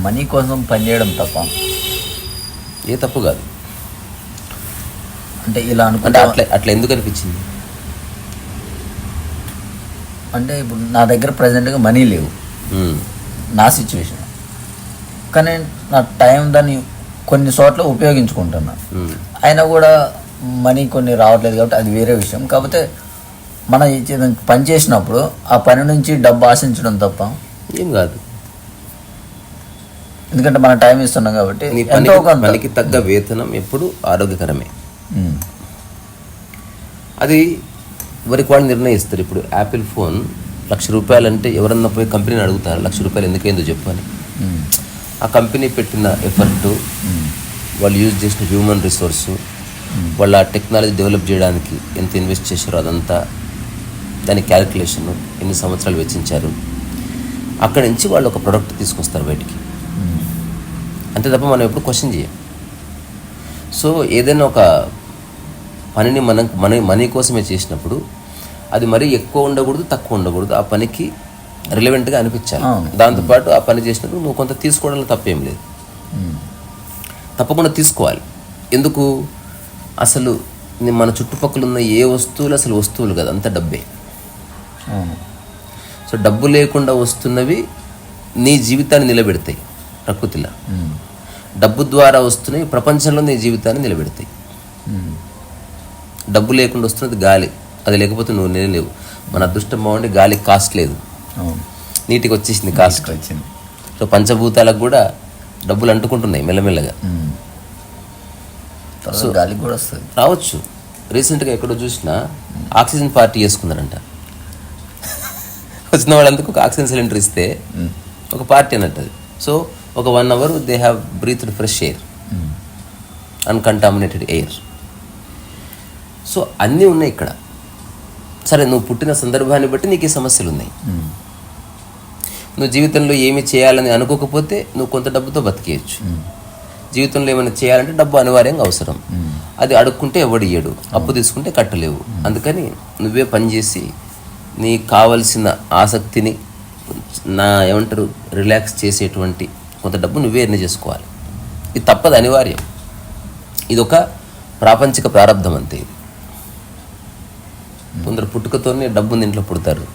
Money కోసం పనిచేయడం తప్ప ఏ తప్పు కాదు. అంటే ఇలా అనుకుంటే అట్లా ఎందుకు అనిపించింది అంటే ఇప్పుడు నా దగ్గర ప్రజెంట్గా మనీ లేవు, నా సిచ్యువేషన్, కానీ నా టైం దాన్ని కొన్ని చోట్ల ఉపయోగించుకుంటున్నా. అయినా కూడా మనీ కొన్ని రావట్లేదు కాబట్టి అది వేరే విషయం. కాకపోతే మన పని చేసినప్పుడు ఆ పని నుంచి డబ్బు ఆశించడం తప్ప ఏం కాదు. ఎందుకంటే మన టైం ఇస్తున్నాం కాబట్టి పనికి తగ్గ వేతనం ఎప్పుడు ఆరోగ్యకరమే. అది ఎవరికి వాళ్ళు నిర్ణయిస్తారు. ఇప్పుడు యాపిల్ ఫోన్ ₹1,00,000 అంటే ఎవరన్నా పోయి కంపెనీని అడుగుతారు ₹1,00,000 ఎందుకైందో చెప్పని. ఆ కంపెనీ పెట్టిన ఎఫర్టు, వాళ్ళు యూజ్ చేసిన హ్యూమన్ రిసోర్సు, వాళ్ళు ఆ టెక్నాలజీ డెవలప్ చేయడానికి ఎంత ఇన్వెస్ట్ చేశారో అదంతా, దాని క్యాలిక్యులేషను, ఎన్ని సంవత్సరాలు వెచ్చించారు, అక్కడి నుంచి వాళ్ళు ఒక ప్రోడక్ట్ తీసుకొస్తారు బయటికి. అంతే తప్ప మనం ఎప్పుడు క్వశ్చన్ చేయం. సో ఏదైనా ఒక పనిని మనీ కోసమే చేసినప్పుడు అది మరీ ఎక్కువ ఉండకూడదు, తక్కువ ఉండకూడదు. ఆ పనికి రిలవెంట్గా అనిపించాలి. దాంతోపాటు ఆ పని చేసినప్పుడు నువ్వు కొంత తీసుకోవడంలో తప్పేం లేదు, తప్పకుండా తీసుకోవాలి. ఎందుకు? అసలు మన చుట్టుపక్కల ఉన్న ఏ వస్తువులు అసలు వస్తువులు కదా, అంత డబ్బే. సో డబ్బు లేకుండా వస్తున్నవి నీ జీవితాన్ని నిలబెడతాయి ప్రకృతిలో. డబ్బు ద్వారా వస్తున్నవి ప్రపంచంలో నీ జీవితాన్ని నిలబెడతాయి. డబ్బు లేకుండా వస్తున్నది గాలి, అది లేకపోతే నువ్వు నిలలేవు. మన అదృష్టం బాగుండి గాలి కాస్ట్ లేదు, నీటికి వచ్చేసింది కాస్ట్ వచ్చింది. సో పంచభూతాలకు కూడా డబ్బులు అంటుకుంటున్నాయి మెల్లమెల్లగా. సో గాలికి కూడా వస్తుంది, రావచ్చు. రీసెంట్గా ఎక్కడో చూసినా ఆక్సిజన్ పార్టీ చేసుకున్నారంట. వచ్చిన వాళ్ళందుకు ఒక ఆక్సిజన్ సిలిండర్ ఇస్తే ఒక పార్టీ అన్నట్టు అది. సో ఒక 1 hour they have breathed fresh air, uncontaminated air. So అన్నీ ఉన్నాయి ఇక్కడ. సరే, నువ్వు పుట్టిన సందర్భాన్ని బట్టి నీకు ఈ సమస్యలు ఉన్నాయి. నువ్వు జీవితంలో ఏమి చేయాలని అనుకోకపోతే నువ్వు కొంత డబ్బుతో బతికేయచ్చు. జీవితంలో ఏమైనా చేయాలంటే డబ్బు అనివార్యంగా అవసరం. అది అడుక్కుంటే ఎవడు ఇయ్యడు, అప్పు తీసుకుంటే కట్టలేవు. అందుకని నువ్వే పనిచేసి నీకు కావలసిన ఆసక్తిని ఏమంటారు రిలాక్స్ చేసేటువంటి కొంత డబ్బు నువ్వే ఎర్న్ చేసుకోవాలి. ఇది తప్పదు, అనివార్యం. ఇదొక ప్రాపంచిక ప్రారంధం అంతే. ఇది కొందరు పుట్టుకతోనే డబ్బుని ఇంట్లో పుడతారు,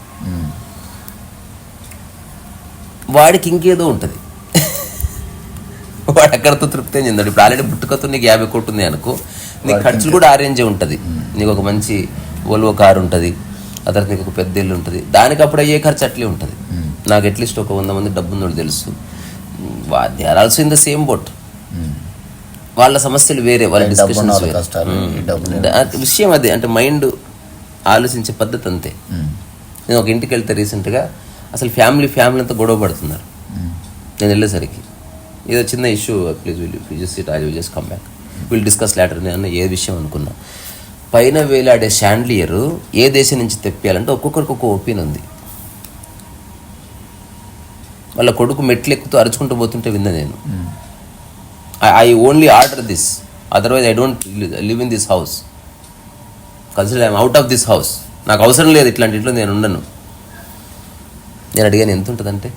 వాడికి ఇంకేదో ఉంటుంది, వాడు ఎక్కడితో తృప్తి చెందాడు. ఇప్పుడు ఆల్రెడీ పుట్టుకతో నీకు 50 కోట్లు ఉంది అనుకో, నీకు ఖర్చులు కూడా ఆరేంజే ఉంటుంది. నీకు ఒక మంచి వోల్వో కారు ఉంటుంది, ఆ తర్వాత నీకు ఒక పెద్ద ఇల్లు ఉంటుంది. దానికి అప్పుడు అయ్యే ఖర్చు అట్లే ఉంటుంది. నాకు అట్లీస్ట్ ఒక 100 మంది డబ్బు ఉన్నోళ్ళు తెలుసు, they are also in the same boat. వాళ్ళ సమస్యలు వేరే, వాళ్ళ డిస్కషన్స్ విషయం అదే. అంటే మైండ్ ఆలోచించే పద్ధతి అంతే. నేను ఒక ఇంటికి వెళ్తే రీసెంట్గా అసలు ఫ్యామిలీ అంతా గొడవ పడుతున్నారు. నేను వెళ్ళేసరికి ఏదో చిన్న issue, please will come back, will discuss later అన్న ఏ విషయం అనుకున్నా. పైన వేలాడే షాండ్లియర్ ఏ దేశం నుంచి తెప్పియాలంటే ఒక్కొక్కరికి ఒక్కొక్క ఒపీనియన్ ఉంది. వాళ్ళ కొడుకు మెట్లు ఎక్కుతూ అరుచుకుంటూ పోతుంటే విన్నా నేను. I only order this, otherwise I don't live in this house, consider I'm out of this house. నాకు అవసరం లేదు ఇట్లాంటి ఇంట్లో నేను ఉండను. నేను అడిగాను ఎంత ఉంటుందంటే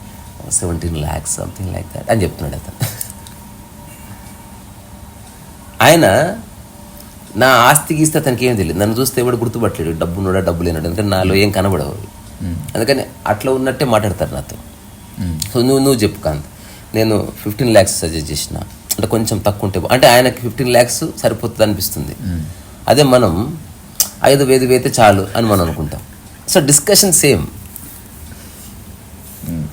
17 lakhs సంథింగ్ లైక్ దాట్ అని చెప్తున్నాడు అతను. ఆయన నా ఆస్తి గీస్తే అతనికి ఏం తెలియదు, నన్ను చూస్తే ఎవడు గుర్తుపట్టలేడు, డబ్బున్నాడా డబ్బు లేనాడు, ఎందుకంటే నాలో ఏం కనబడవు. అందుకని అట్లా ఉన్నట్టే మాట్లాడతారు నాతో. సో నువ్వు చెప్పు కాంత్, నేను 15 lakhs సజెస్ట్ చేసిన, అంటే కొంచెం తక్కువ ఉంటే, అంటే ఆయనకి 15 lakhs సరిపోతుంది అనిపిస్తుంది. అదే మనం 5,000 అయితే చాలు అని మనం అనుకుంటాం. So discussion same.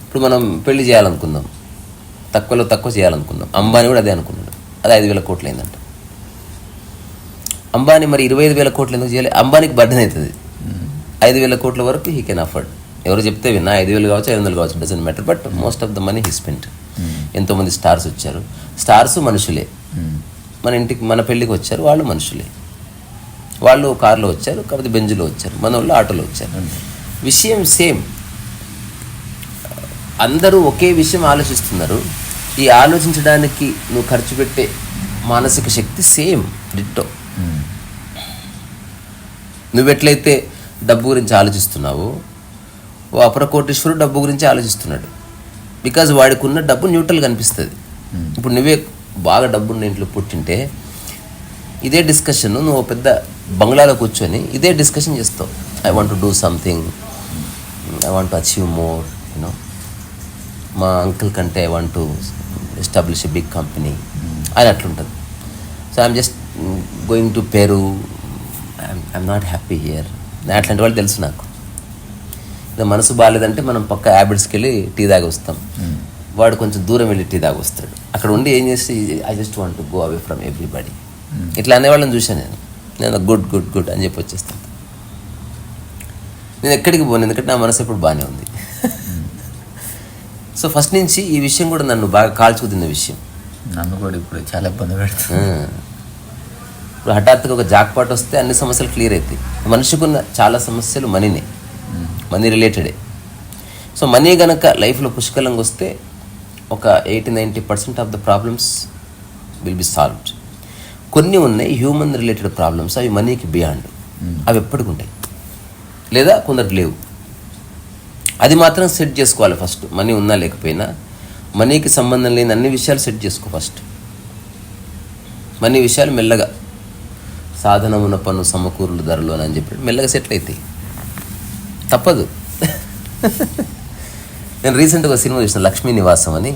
ఇప్పుడు మనం పెళ్లి చేయాలనుకుందాం, తక్కువలో తక్కువ చేయాలనుకుందాం. అంబానీ కూడా అదే అనుకున్నాడు, అది 5,000 కోట్లు అయిందంట. అంబానీ మరి 25,000 కోట్లు ఎందుకు చేయాలి? అంబానీకి బర్డెన్ అవుతుంది. 5,000 కోట్ల వరకు హీ కెన్ అఫోర్డ్. ఎవరు చెప్తే విన్నా, 5,000 కావచ్చు 500 కావచ్చు, doesn't matter. But most of the money he spent. ఎంతోమంది స్టార్స్ వచ్చారు, స్టార్స్ మనుషులే. మన ఇంటికి మన పెళ్ళికి వచ్చారు, వాళ్ళు మనుషులే. వాళ్ళు కార్లో వచ్చారు, కాకపోతే బెంజ్లో వచ్చారు, మన వాళ్ళు ఆటోలో వచ్చారు. విషయం సేమ్. అందరూ ఒకే విషయం ఆలోచిస్తున్నారు. ఈ ఆలోచించడానికి నువ్వు ఖర్చు పెట్టే మానసిక శక్తి సేమ్, డిట్టో. నువ్వెట్లయితే డబ్బు గురించి ఆలోచిస్తున్నావో ఓ అపర కోటీశ్వరుడు డబ్బు గురించి ఆలోచిస్తున్నాడు. బికాజ్ వాడికి ఉన్న డబ్బు న్యూట్రల్గా అనిపిస్తుంది. ఇప్పుడు నువ్వే బాగా డబ్బున్న ఇంట్లో పుట్టింటే ఇదే డిస్కషన్ నువ్వు పెద్ద బంగ్లాలో కూర్చొని ఇదే డిస్కషన్ చేస్తావు. I want to do something, I want to achieve more, you know, మా అంకుల్ కంటే I want to establish a big company అని అట్లుంటుంది. So I'm just going to Peru, I'm not happy here. అట్లాంటి వాళ్ళు తెలుసు నాకు. మనసు బాగాలేదంటే మనం పక్క హ్యాబిట్స్కి వెళ్ళి టీ తాగి వస్తాం. వాడు కొంచెం దూరం వెళ్ళి టీ తాగి వస్తాడు. అక్కడ ఉండి ఏం చేసి I just want to go away from everybody ఇట్లా అనేవాళ్ళని చూశాను నేను గుడ్ గుడ్ గుడ్ అని చెప్పి వచ్చేస్తాను. నేను ఎక్కడికి పోను, ఎందుకంటే నా మనసు ఎప్పుడు బాగానే ఉంది. సో ఫస్ట్ నుంచి ఈ విషయం కూడా నన్ను బాగా కాల్చుకుతున్న విషయం. నన్ను కూడా ఇప్పుడు చాలా ఇబ్బంది పెడుతుంది. ఇప్పుడు హఠాత్తుగా ఒక జాక్పాట్ వస్తే అన్ని సమస్యలు క్లియర్ అవుతాయి. మనిషికున్న చాలా సమస్యలు మనీ రిలేటెడే. సో మనీ కనుక లైఫ్లో పుష్కలంగా వస్తే ఒక 80-90% of the problems will be solved. కొన్ని ఉన్నాయి హ్యూమన్ రిలేటెడ్ ప్రాబ్లమ్స్, అవి మనీకి బియాండ్, అవి ఎప్పటికి ఉంటాయి, లేదా కొందరికి లేవు. అది మాత్రం సెట్ చేసుకోవాలి ఫస్ట్. మనీ ఉన్నా లేకపోయినా మనీకి సంబంధం లేని అన్ని విషయాలు సెట్ చేసుకో ఫస్ట్. మనీ విషయాలు మెల్లగా సాధనమున పన్ను సమకూరులు ధరలు అని చెప్పి మెల్లగా సెటిల్ అవుతాయి, తప్పదు. నేను రీసెంట్గా ఒక సినిమా చూసిన లక్ష్మీ నివాసం అని.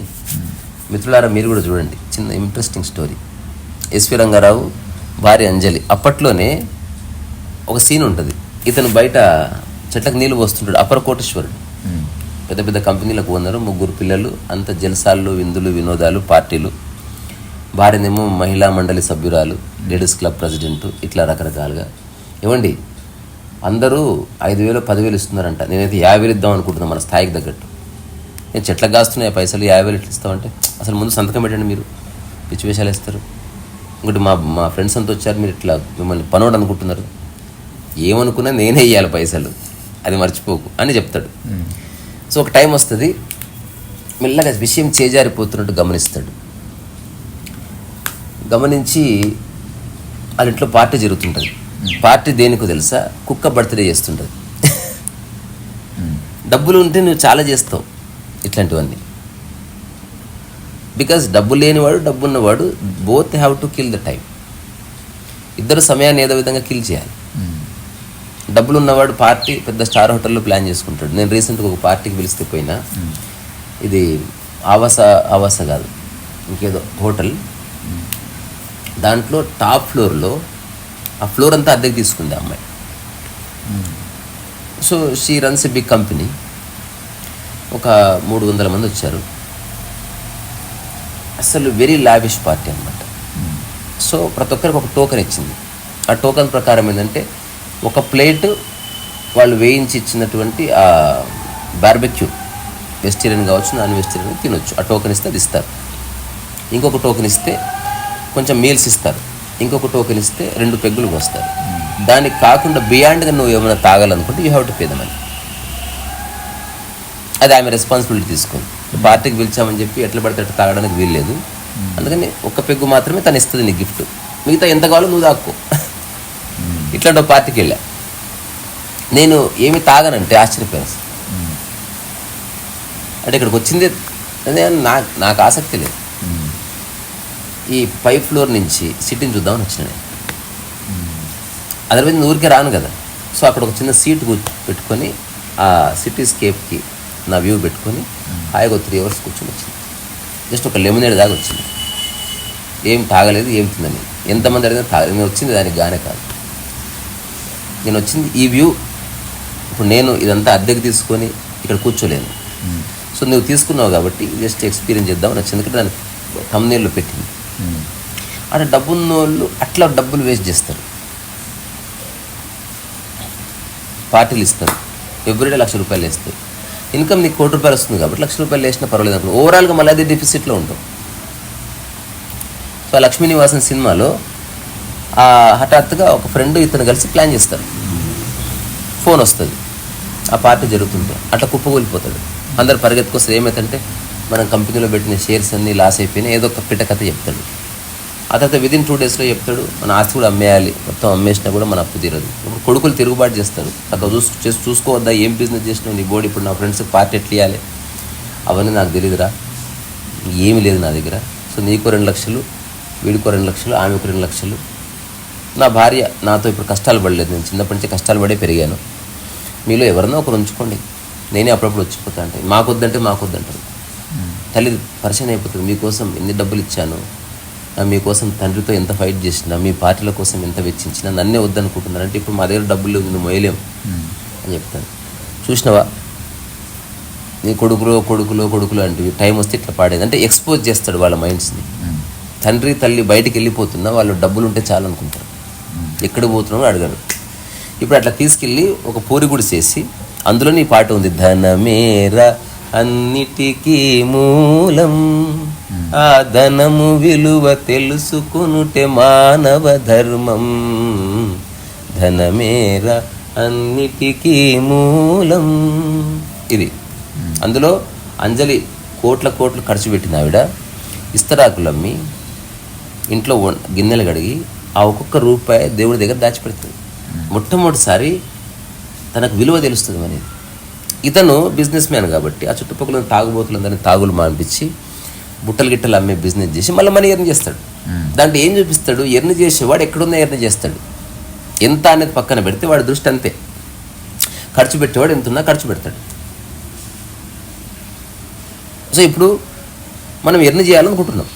మిత్రులారా మీరు కూడా చూడండి, చిన్న ఇంట్రెస్టింగ్ స్టోరీ. ఎస్వి రంగారావు భార్య అంజలి. అప్పట్లోనే ఒక సీన్ ఉంటుంది, ఇతను బయట చెట్లకు నీళ్ళు పోస్తుంటాడు. అపర కోటీశ్వరుడు, పెద్ద పెద్ద కంపెనీలకు ఉన్నారు, 3 పిల్లలు, అంత జలసాలు, విందులు, వినోదాలు, పార్టీలు. భార్యనేమో మహిళా మండలి సభ్యురాలు, లేడీస్ క్లబ్ ప్రెసిడెంట్, ఇట్లా రకరకాలుగా. ఏమండి అందరూ 5,000 10,000 ఇస్తున్నారంట, నేనైతే 50,000 ఇద్దాం అనుకుంటున్నాను మన స్థాయికి తగ్గట్టు. నేను చెట్లకు కాస్తున్నాయి పైసలు, 50,000 ఇట్లా ఇస్తామంటే అసలు ముందు సంతకం పెట్టండి, మీరు పిచ్చి వేషాలు ఇస్తారు. ఇంకోటి మా ఫ్రెండ్స్ అంతా వచ్చారు, మీరు ఇట్లా మిమ్మల్ని పనోడు అనుకుంటున్నారు, ఏమనుకున్నా నేనే ఇవ్వాలి పైసలు, అది మర్చిపోకు అని చెప్తాడు. సో ఒక టైం వస్తుంది, మెల్లగా విషయం చేజారిపోతున్నట్టు గమనిస్తాడు. గమనించి వాళ్ళ ఇంట్లో పార్టీ జరుగుతుంటుంది. పార్టీ దేనికో తెలుసా? కుక్క బర్త్డే చేస్తుంటుంది. డబ్బులు ఉంటే నువ్వు చాలా చేస్తావు ఇట్లాంటివన్నీ. బికాజ్ డబ్బు లేనివాడు డబ్బు ఉన్నవాడు both have to kill the time. ఇద్దరు సమయాన్ని ఏదో విధంగా కిల్ చేయాలి. డబ్బులు ఉన్నవాడు పార్టీ పెద్ద స్టార్ హోటల్లో ప్లాన్ చేసుకుంటాడు. నేను రీసెంట్గా ఒక పార్టీకి పిలిస్తే పోయినా, ఇది ఆవాస కాదు ఇంకేదో హోటల్, దాంట్లో టాప్ ఫ్లోర్లో ఆ ఫ్లోర్ అంతా అద్దెకి తీసుకుంది ఆ అమ్మాయి. So she runs a big company. ఒక 300 మంది వచ్చారు. అసలు వెరీ లావిష్ పార్టీ అనమాట. సో ప్రతి ఒక్కరికి ఒక టోకెన్ ఇచ్చింది. ఆ టోకెన్ ప్రకారం ఏంటంటే ఒక ప్లేట్ వాళ్ళు వేయించి ఇచ్చినటువంటి ఆ బార్బెక్యూ, వెజిటేరియన్ కావచ్చు నాన్ వెజిటేరియన్ తినొచ్చు. ఆ టోకెన్ ఇస్తే అది ఇస్తారు. ఇంకొక టోకెన్ ఇస్తే కొంచెం మీల్స్ ఇస్తారు. ఇంకొక టోకెన్ ఇస్తే 2 పెగ్గులు పోస్తారు. దానికి కాకుండా బియాండ్గా నువ్వు ఏమైనా తాగాలనుకుంటే you have to pay the money. అది ఆమె రెస్పాన్సిబిలిటీ తీసుకుంది. పార్టీకి పిలిచామని చెప్పి ఎట్లా పడితే అట్లా తాగడానికి వీల్లేదు. అందుకని ఒక పెగ్గు మాత్రమే తను ఇస్తుంది నీ గిఫ్ట్, మిగతా ఎంత కావాలో నువ్వు తాక్కో. ఇట్లాంటి ఒక పార్టీకి వెళ్ళా. నేను ఏమి తాగనంటే ఆశ్చర్యపోయాను. అంటే ఇక్కడికి వచ్చింది నాకు ఆసక్తి లేదు. ఈ 5th ఫ్లోర్ నుంచి సిటీని చూద్దామని వచ్చిన నేను. అదర్వైజ్ ఊరికే రాను కదా. సో అక్కడ ఒక చిన్న సీట్ పెట్టుకొని ఆ సిటీ స్కేప్కి నా వ్యూ పెట్టుకొని హాయిగా 3 hours కూర్చొని వచ్చింది. జస్ట్ ఒక లెమనేడ్ దాకా వచ్చింది. ఏం తాగలేదు, ఏం తిందని ఎంతమంది అడిగినా నేను వచ్చింది దానికి గానే కాదు. నేను వచ్చింది ఈ వ్యూ. ఇప్పుడు నేను ఇదంతా అద్దెకి తీసుకొని ఇక్కడ కూర్చోలేను. సో నువ్వు తీసుకున్నావు కాబట్టి జస్ట్ ఎక్స్పీరియన్స్ చేద్దామని వచ్చింది. ఎందుకంటే దానికి thumbnail పెట్టింది. అంటే డబ్బున్న వాళ్ళు అట్లా డబ్బులు వేస్ట్ చేస్తారు. పార్టీలు ఇస్తారు, ఎవ్రీడే ₹1,00,000 వేస్తారు. ఇన్కమ్ నీకు ₹1,00,000 వస్తుంది కాబట్టి ₹1,00,000 వేసినా పర్వాలేదు అనుకో. ఓవరాల్గా మళ్ళీ అది డెఫిసిట్లో ఉంటాం. సో లక్ష్మీ నివాసం సినిమాలో హఠాత్తుగా ఒక ఫ్రెండ్ ఇతను కలిసి ప్లాన్ చేస్తారు. ఫోన్ వస్తుంది, ఆ పార్టీ జరుగుతుంటే అట్లా కుప్పకూలిపోతాడు. అందరు పరిగెత్తుకొస్తారు. ఏమైతుందంటే మనం కంపెనీలో పెట్టిన షేర్స్ అన్నీ లాస్ అయిపోయినా ఏదో ఒక పిట్ట కథ చెప్తాడు. ఆ తర్వాత విదిన్ 2 daysలో చెప్తాడు మన ఆస్తి కూడా అమ్మేయాలి, మొత్తం అమ్మేసినా కూడా మన అప్పు తీరదు. ఇప్పుడు కొడుకులు తిరుగుబాటు చేస్తారు, అక్కడ చూసుకోవద్దా ఏం బిజినెస్ చేసినావు నీ బోర్డు, ఇప్పుడు నా ఫ్రెండ్స్కి పార్టీ ఎట్లా ఇవ్వాలి అవన్నీ నాకు తెలియదురా, ఏమీ లేదు నా దగ్గర. సో నీకు 2 లక్షలు, వీడికో 2 లక్షలు, ఆమెకు 2 లక్షలు. నా భార్య నాతో ఇప్పుడు కష్టాలు పడలేదు, నేను చిన్నప్పటి నుంచి కష్టాలు పడే పెరిగాను. మీలో ఎవరన్నా ఒకరు ఉంచుకోండి, నేనే అప్పుడప్పుడు వచ్చిపోతా అంటే మాకొద్దంటారు. తల్లి పరిచయం అయిపోతుంది, మీకోసం ఎన్ని డబ్బులు ఇచ్చాను, మీకోసం తండ్రితో ఎంత ఫైట్ చేసినా, మీ పార్టీల కోసం ఎంత వెచ్చించినా నన్నే వద్దనుకుంటున్నారంటే ఇప్పుడు మా దగ్గర డబ్బులు లేవు, నువ్వు మొయ్యలేం అని చెప్తాను. చూసినావా నీ కొడుకులు అంటే టైం వస్తే ఇట్లా పాడేది అంటే ఎక్స్పోజ్ చేస్తాడు వాళ్ళ మైండ్స్ని. తండ్రి తల్లి బయటికి వెళ్ళిపోతున్నా వాళ్ళు డబ్బులు ఉంటే చాలు అనుకుంటారు, ఎక్కడ పోతున్నామో అడగరు. ఇప్పుడు అట్లా తీసుకెళ్ళి ఒక పూరిగుడి చేసి అందులో నీ పాట ఉంది, ధనమేర అన్నిటికీ మూలం, ఆ ధనము విలువ తెలుసుకునుటే మానవ ధర్మం, ధనమేర అన్నిటికీ మూలం. ఇది అందులో అంజలి కోట్లు ఖర్చు పెట్టిన ఆవిడ ఇస్తరాకులు అమ్మి ఇంట్లో గిన్నెలు కడిగి ఆ ఒక్కొక్క రూపాయి దేవుడి దగ్గర దాచిపెడుతుంది. మొట్టమొదటిసారి తనకు విలువ తెలుస్తుంది అనేది. ఇతను బిజినెస్ మ్యాన్ కాబట్టి ఆ చుట్టుపక్కల తాగుబోతులందరినీ తాగులు మానిపించి బుట్టలు గిట్టలు అమ్మే బిజినెస్ చేసి మళ్ళీ మనీ ఎర్న్ చేస్తాడు. దాంట్లో ఏం చూపిస్తాడు, ఎర్న్ చేసేవాడు ఎక్కడున్నా ఎర్న్ చేస్తాడు, ఎంత అనేది పక్కన పెడితే వాడి దృష్టి అంతే. ఖర్చు పెట్టేవాడు ఎంతున్నా ఖర్చు పెడతాడు. సో ఇప్పుడు మనం ఎర్న్ చేయాలనుకుంటున్నాం,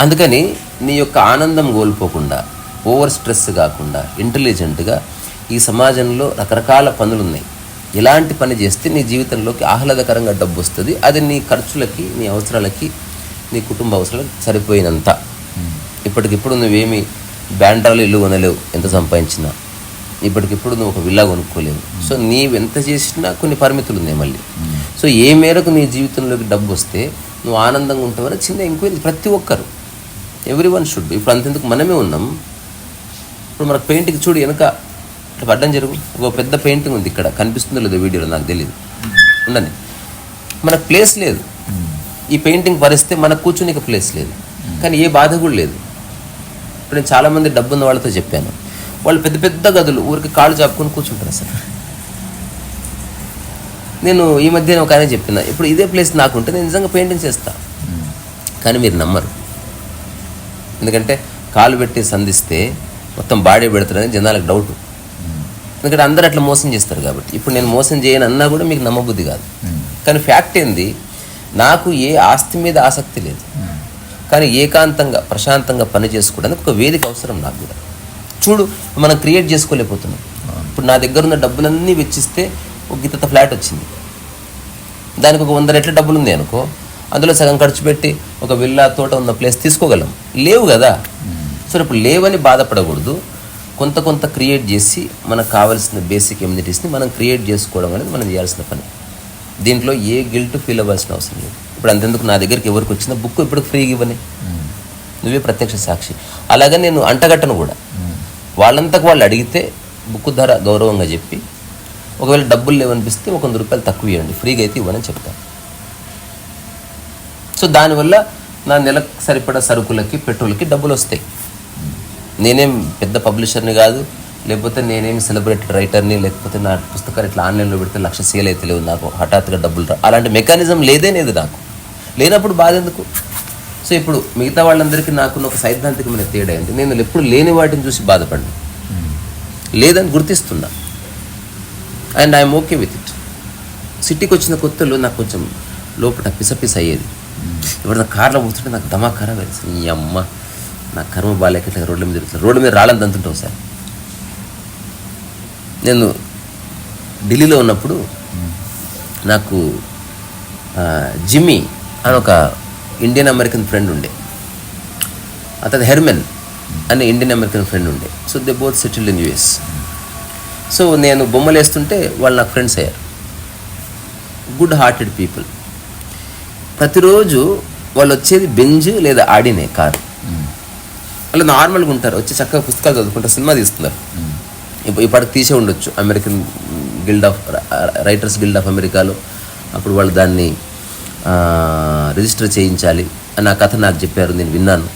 అందుకని నీ యొక్క ఆనందం కోల్పోకుండా, ఓవర్ స్ట్రెస్ కాకుండా ఇంటెలిజెంట్గా ఈ సమాజంలో రకరకాల పనులు ఉన్నాయి, ఎలాంటి పని చేస్తే నీ జీవితంలోకి ఆహ్లాదకరంగా డబ్బు వస్తుంది, అది నీ ఖర్చులకి, నీ అవసరాలకి, నీ కుటుంబ అవసరాలకు సరిపోయినంత. ఇప్పటికిప్పుడు నువ్వేమి బ్యాండ్రాలు ఇల్లు కొనలేవు ఎంత సంపాదించినా, ఇప్పటికిప్పుడు నువ్వు ఒక విల్లా కొనుక్కోలేవు. సో నీవెంత చేసినా కొన్ని పరిమితులు ఉన్నాయి మళ్ళీ. సో ఏ మేరకు నీ జీవితంలోకి డబ్బు వస్తే నువ్వు ఆనందంగా ఉంటావని చిన్న ఎంక్వైరీ ప్రతి ఒక్కరు, ఎవ్రీ1 షుడ్. ఇప్పుడు అంతెందుకు మనమే ఉన్నాం, ఇప్పుడు మనకు పెయింటింగ్ చూడు వెనక ఇట్లా అడ్డం జరుగు, ఒక పెద్ద పెయింటింగ్ ఉంది ఇక్కడ, కనిపిస్తుందో లేదో వీడియోలో నాకు తెలియదు, ఉండని మనకు ప్లేస్ లేదు. ఈ పెయింటింగ్ పరిస్తే మనకు కూర్చుని ప్లేస్ లేదు, కానీ ఏ బాధ కూడా లేదు. ఇప్పుడు నేను చాలామంది డబ్బున్న వాళ్ళతో చెప్పాను, వాళ్ళు పెద్ద పెద్ద గదులు ఊరికి కాళ్ళు చాపుకొని కూర్చుంటారు. అసలు నేను ఈ మధ్య ఒక ఆయన చెప్పిన, ఇప్పుడు ఇదే ప్లేస్ నాకుంటే నేను నిజంగా పెయింటింగ్ చేస్తా, కానీ మీరు నమ్మరు. ఎందుకంటే కాలు పెట్టి సంధిస్తే మొత్తం బాడీ పెడతారని జనాలకు డౌట్, ఎందుకంటే అందరూ అట్లా మోసం చేస్తారు కాబట్టి. ఇప్పుడు నేను మోసం చేయను అన్నా కూడా మీకు నమ్మబుద్ధి కాదు, కానీ ఫ్యాక్ట్ ఏంది, నాకు ఏ ఆస్తి మీద ఆసక్తి లేదు, కానీ ఏకాంతంగా ప్రశాంతంగా పని చేసుకోవడానికి ఒక వేదిక అవసరం నాకు కూడా. చూడు మనం క్రియేట్ చేసుకోలేకపోతున్నాం. ఇప్పుడు నా దగ్గర ఉన్న డబ్బులన్నీ వెచ్చిస్తే ఒక గిత్త ఫ్లాట్ వచ్చింది, దానికి ఒక 100 రెట్ల డబ్బులు ఉంది అనుకో, అందులో సగం ఖర్చు పెట్టి ఒక విల్లా తోట ఉన్న ప్లేస్ తీసుకోగలం, లేవు కదా. సో ఇప్పుడు లేవని బాధపడకూడదు, కొంత క్రియేట్ చేసి మనకు కావాల్సిన బేసిక్ ఎమ్యూనిటీస్ని మనం క్రియేట్ చేసుకోవడం అనేది మనం చేయాల్సిన పని. దీంట్లో ఏ గిల్ట్ ఫీల్ అవ్వాల్సిన అవసరం లేదు. ఇప్పుడు అంతెందుకు, నా దగ్గరికి ఎవరికి వచ్చిన బుక్ ఇప్పుడు ఫ్రీగా ఇవ్వని, నువ్వే ప్రత్యక్ష సాక్షి. అలాగే నేను అంటగట్టను కూడా, వాళ్ళంతకు వాళ్ళు అడిగితే బుక్ ధర గౌరవంగా చెప్పి, ఒకవేళ డబ్బులు లేవనిపిస్తే ఒక 100 రూపాయలు తక్కువ ఇవ్వండి, ఫ్రీగా అయితే ఇవ్వనని చెప్తాను. సో దానివల్ల నా నెలకు సరిపడా సరుకులకి పెట్రోల్కి డబ్బులు వస్తాయి. నేనేం పెద్ద పబ్లిషర్ని కాదు, లేకపోతే నేనేం సెలబ్రిటీ రైటర్ని, లేకపోతే నా పుస్తకాలు ఇట్లా ఆన్లైన్లో పెడితే 1,00,000 సేల్ అయితే లేవు, నాకు హఠాత్తుగా డబ్బులు అలాంటి మెకానిజం లేదే లేదు నాకు. లేనప్పుడు బాధ ఎందుకు? సో ఇప్పుడు మిగతా వాళ్ళందరికీ నాకున్న ఒక సైద్ధాంతికమైన తేడా ఏంటి, నేను ఎప్పుడు లేని వాటిని చూసి బాధపడ్డా, లేదని గుర్తిస్తున్నా, and I'm okay with it. సిటీకి వచ్చిన కొత్తలో నాకు కొంచెం లోపల పిసపిస అయ్యేది, ఎవరైనా కార్లో పోతుంటే నాకు దమా ఖరాబ్ అయింది. ఈ అమ్మ నా కర్మ బాలేక ఇట్లా రోడ్ల మీద తిరుగుతుంది, రోడ్ల మీద రాళ్ళని తంతుంటావు సార్. నేను ఢిల్లీలో ఉన్నప్పుడు నాకు జిమ్మీ అని ఒక ఇండియన్ అమెరికన్ ఫ్రెండ్ ఉండే, అతను హెర్మెన్ అనే ఇండియన్ అమెరికన్ ఫ్రెండ్ ఉండే. So they both settled in US. So నేను బొమ్మలు వేస్తుంటే వాళ్ళు నాకు ఫ్రెండ్స్ అయ్యారు, గుడ్ హార్టెడ్ పీపుల్. ప్రతిరోజు వాళ్ళు వచ్చేది బెంజ్ లేదా ఆడినే కారు, వాళ్ళు నార్మల్గా ఉంటారు, వచ్చి చక్కగా పుస్తకాలు చదువుకుంటారు, సినిమా తీస్తున్నారు. ఇప్పటికి తీసే ఉండొచ్చు అమెరికన్ రైటర్స్ గిల్డ్ ఆఫ్ అమెరికాలో, అప్పుడు వాళ్ళు దాన్ని రిజిస్టర్ చేయించాలి అని ఆ కథ నాకు చెప్పారు, నేను విన్నాను.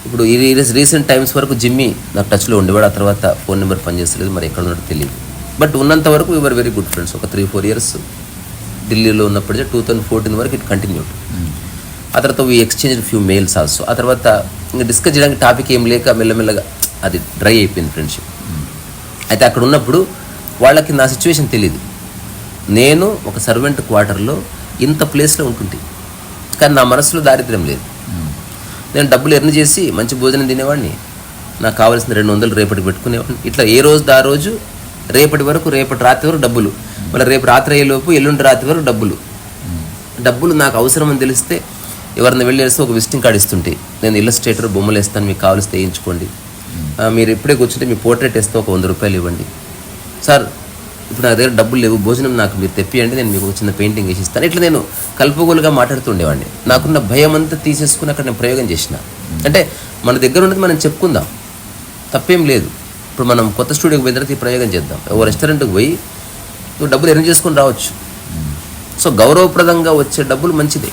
ఇప్పుడు ఈ రీసెంట్ టైమ్స్ వరకు జిమ్మి నాకు టచ్లో ఉండేవాడు. ఆ తర్వాత ఫోన్ నెంబర్ పనిచేస్తలేదు, మరి ఎక్కడ ఉన్నాడో తెలియదు. బట్ ఉన్నంత వరకు వీఆర్ వెరీ గుడ్ ఫ్రెండ్స్. ఒక 3-4 years ఢిల్లీలో ఉన్నప్పటికీ 2014 వరకు ఇట్ కంటిన్యూడ్. ఆ తర్వాత we exchange few mails also. ఆ తర్వాత ఇంకా డిస్కస్ చేయడానికి టాపిక్ ఏం లేక మెల్లమెల్లగా అది డ్రై అయిపోయింది ఫ్రెండ్షిప్. అయితే అక్కడ ఉన్నప్పుడు వాళ్ళకి నా సిచ్యువేషన్ తెలియదు. నేను ఒక సర్వెంట్ క్వార్టర్లో ఇంత ప్లేస్లో ఉంటుంటే, కానీ నా మనసులో దారిద్ర్యం లేదు. నేను డబ్బులు ఎర్న్ చేసి మంచి భోజనం తినేవాడిని, నాకు కావాల్సిన 200 రేపటికి పెట్టుకునేవాడిని. ఇట్లా ఏ రోజు ఆ రోజు రేపటి రాత్రి వరకు డబ్బులు, మళ్ళీ రేపు రాత్రి అయ్యేలోపు ఎల్లుండి రాత్రి వరకు డబ్బులు నాకు అవసరం అని తెలిస్తే ఎవరిని వెళ్ళేస్తే ఒక విజిటింగ్ కార్డు ఇస్తుంటే, నేను ఇల్లస్ట్రేటర్ బొమ్మలు వేస్తాను, మీకు కావాల్సి వేయించుకోండి, మీరు ఎప్పుడే కూర్చుంటే మీ పోర్ట్రేట్ వేస్తే ఒక 100 రూపాయలు ఇవ్వండి సార్, ఇప్పుడు నా దగ్గర డబ్బులు లేవు, భోజనం నాకు మీరు తెప్పియండి, నేను మీకు ఒక చిన్న పెయింటింగ్ వేసి ఇస్తాను. ఇట్లా నేను కలుపుగోలుగా మాట్లాడుతూ ఉండేవాడిని. నాకున్న భయం అంతా తీసేసుకుని అక్కడ నేను ప్రయోగం చేసిన. అంటే మన దగ్గర ఉన్నది మనం చెప్పుకుందాం, తప్పేం లేదు. ఇప్పుడు మనం కొత్త స్టూడియోకి పోయిన తర్వాత ఈ ప్రయోగం చేద్దాం. ఓ రెస్టారెంట్కి పోయి నువ్వు డబ్బులు ఎర్న్ చేసుకొని రావచ్చు. సో గౌరవప్రదంగా వచ్చే డబ్బులు మంచిదే,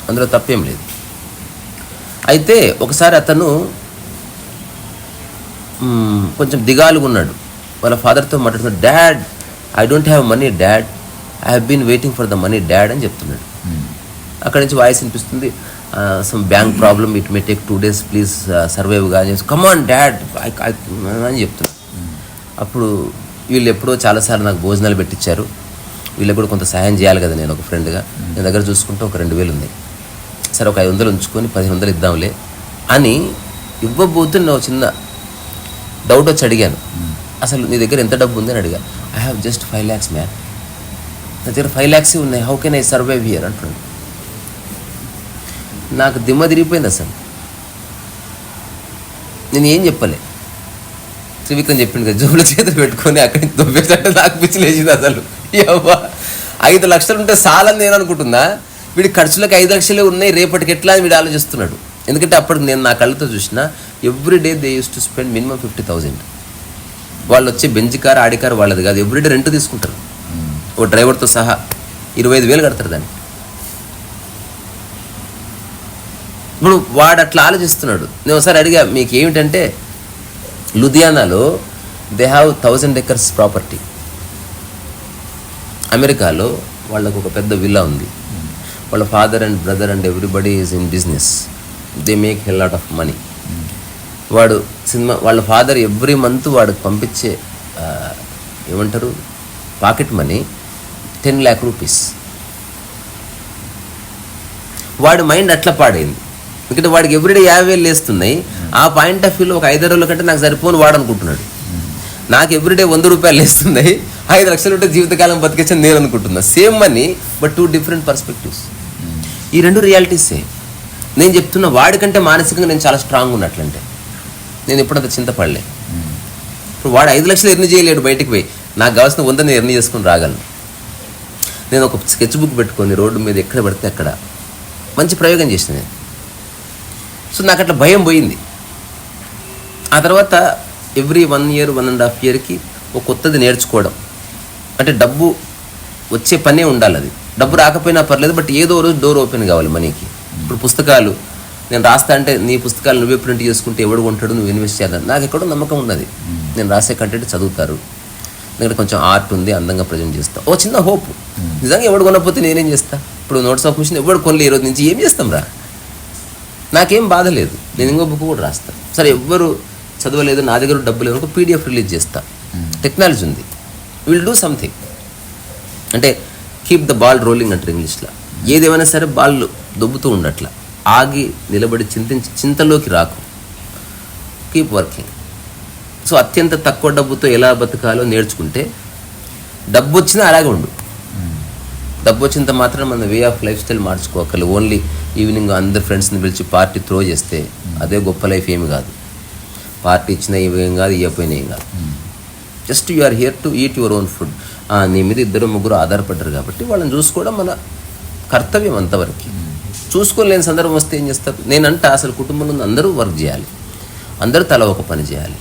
అందులో తప్పేం లేదు. అయితే ఒకసారి అతను కొంచెం దిగాలుగా ఉన్నాడు. వాళ్ళ ఫాదర్తో మాట్లాడుతున్నాడు. Dad, I don't have money dad, I have been waiting for the money dad అని చెప్తున్నాడు. అక్కడి నుంచి వాయిస్ వినిపిస్తుంది, some bank problem, it may take 2 days, please సర్వైవ్గా అని చెప్పి, కమాన్ డాడ్ అని చెప్తున్నాడు. అప్పుడు వీళ్ళు ఎప్పుడో చాలాసార్లు నాకు భోజనాలు పెట్టించారు, వీళ్ళకి కూడా కొంత సహాయం చేయాలి కదా నేను ఒక ఫ్రెండ్గా. నేను దగ్గర చూసుకుంటే ఒక 2000 ఉన్నాయి. సరే ఒక 500 ఉంచుకొని 1500 ఇద్దాంలే అని ఇవ్వబోతే నేను చిన్న డౌట్ వచ్చి అడిగాను, అసలు నీ దగ్గర ఎంత డబ్బు ఉంది అని అడిగా. I have just 5 lakhs man, నా దగ్గర 5 lakhs ఉన్నాయి, how can I survive here అంటున్నాడు. నాకు దిమ్మ తిరిగిపోయింది అసలు. నేను ఏం చెప్పలే. త్రివిక్రమ్ చెప్పింది కదా, జోబుల చేతులు పెట్టుకొని అక్కడి నుంచి దొబ్బేసంటే నాకు పిచ్చిలేసింది అసలు. 5 లక్షలు ఉంటే చాలని నేను అనుకుంటున్నా, వీడి ఖర్చులకు 5 లక్షలే ఉన్నాయి, రేపటికి ఎట్లా అని వీడు ఆలోచిస్తున్నాడు. ఎందుకంటే అప్పటికి నేను నా కళ్ళతో చూసిన, everyday they use to spend minimum 50,000. వాళ్ళు వచ్చే బెంజ్ కార్, ఆడి కార్ వాళ్ళది కాదు, ఎవ్రీడే రెంట్ తీసుకుంటారు, ఓ డ్రైవర్తో సహా 25,000 కడతారు దాన్ని. ఇప్పుడు వాడు అట్లా ఆలోచిస్తున్నాడు. నేను ఒకసారి అడిగా, మీకు ఏమిటంటే లుధియానాలో దే హ్యావ్ 1000 acres ప్రాపర్టీ. అమెరికాలో వాళ్ళకు ఒక పెద్ద విల్లా ఉంది. వాళ్ళ father and brother and everybody is in business, they make hell lot of money. వాడు వాళ్ళ ఫాదర్ ఎవ్రీ మంత్ వాడికి పంపించే ఏమంటారు పాకెట్ మనీ 10 lakh rupees. వాడి మైండ్ అట్లా పాడైంది. ఎందుకంటే వాడికి ఎవ్రీడే 50,000 వేస్తున్నాయి. ఆ పాయింట్ ఆఫ్ వ్యూలో ఒక 5 రోజుల కంటే నాకు సరిపోను వాడు అనుకుంటున్నాడు. నాకు ఎవ్రీడే 100 రూపాయలు వేస్తున్నాయి, 5 లక్షలు ఉంటే జీవితకాలం బతికేచ్చని నేను అనుకుంటున్నా. Same money but 2 different perspectives. ఈ 2 రియాలిటీసే. నేను చెప్తున్నా, వాడికంటే మానసికంగా నేను చాలా స్ట్రాంగ్ ఉన్నట్లంటే నేను ఎప్పుడంత చింతపడలే. ఇప్పుడు వాడు 5 లక్షలు ఎర్న్ చేయలేడు బయటికి పోయి, నాకు కావాల్సిన 100 నేను ఎర్న్ చేసుకుని రాగలను. నేను ఒక స్కెచ్ బుక్ పెట్టుకొని రోడ్డు మీద ఎక్కడ పడితే అక్కడ మంచి ప్రయోగం చేసిన నేను. సో నాకు అట్లా భయం పోయింది. ఆ తర్వాత ఎవ్రీ 1 year 1.5 yearకి ఒక కొత్తది నేర్చుకోవడం. అంటే డబ్బు వచ్చే పనే ఉండాలి, అది డబ్బు రాకపోయినా పర్లేదు, బట్ ఏదో రోజు డోర్ ఓపెన్ కావాలి మనీకి. ఇప్పుడు పుస్తకాలు నేను రాస్తా అంటే, నీ పుస్తకాలు నువ్వే ప్రింట్ చేసుకుంటే ఎవడు కొంటాడు, నువ్వు ఇన్వెస్ట్ చేద్దాం, నాకు ఎక్కడో నమ్మకం ఉన్నది. నేను రాసే కంటెంట్ చదువుతారు, ఎందుకంటే కొంచెం ఆర్ట్ ఉంది, అందంగా ప్రజెంట్ చేస్తా, ఓ చిన్న హోప్. నిజంగా ఎవడు కొనకపోతే నేనేం చేస్తా? ఇప్పుడు నోట్స్ ఆఫ్ మిషన్ ఎవడు కొనలే, ఈ రోజు నుంచి ఏం చేస్తాం రా, నాకేం బాధ లేదు, నేను ఇంకో బుక్ కూడా రాస్తాను. సరే ఎవ్వరు చదవలేదు, నా దగ్గర డబ్బు లేదు, PDF రిలీజ్ చేస్తా, టెక్నాలజీ ఉంది, విల్ డూ సంథింగ్. అంటే కీప్ ద బాల్ రోలింగ్ అంటారు ఇంగ్లీష్లో. ఏదేమైనా సరే బాల్ దొబ్బుతూ ఉండట్లా, ఆగి నిలబడి చింతలోకి రాకు, కీప్ వర్కింగ్. సో అత్యంత తక్కువ డబ్బుతో ఎలా బతకాలో నేర్చుకుంటే డబ్బు వచ్చినా అలాగే ఉండు. డబ్బు వచ్చినంత మాత్రం మన వే ఆఫ్ లైఫ్ స్టైల్ మార్చుకోకలు. ఓన్లీ ఈవినింగ్ అందరు ఫ్రెండ్స్ని పిలిచి పార్టీ త్రో చేస్తే అదే గొప్ప లైఫ్ ఏమి కాదు. పార్టీ ఇచ్చినా ఇవేం కాదు, ఇవ్వకపోయినా ఏం కాదు. Just you are here to eat your own food. నీ మీద 2-3 ఆధారపడ్డారు కాబట్టి వాళ్ళని చూసుకోవడం మన కర్తవ్యం అంతవరకు. చూసుకోలేని సందర్భం వస్తే ఏం చేస్తారు? నేనంట అసలు కుటుంబంలో అందరూ వర్క్ చేయాలి, అందరూ తల ఒక పని చేయాలి,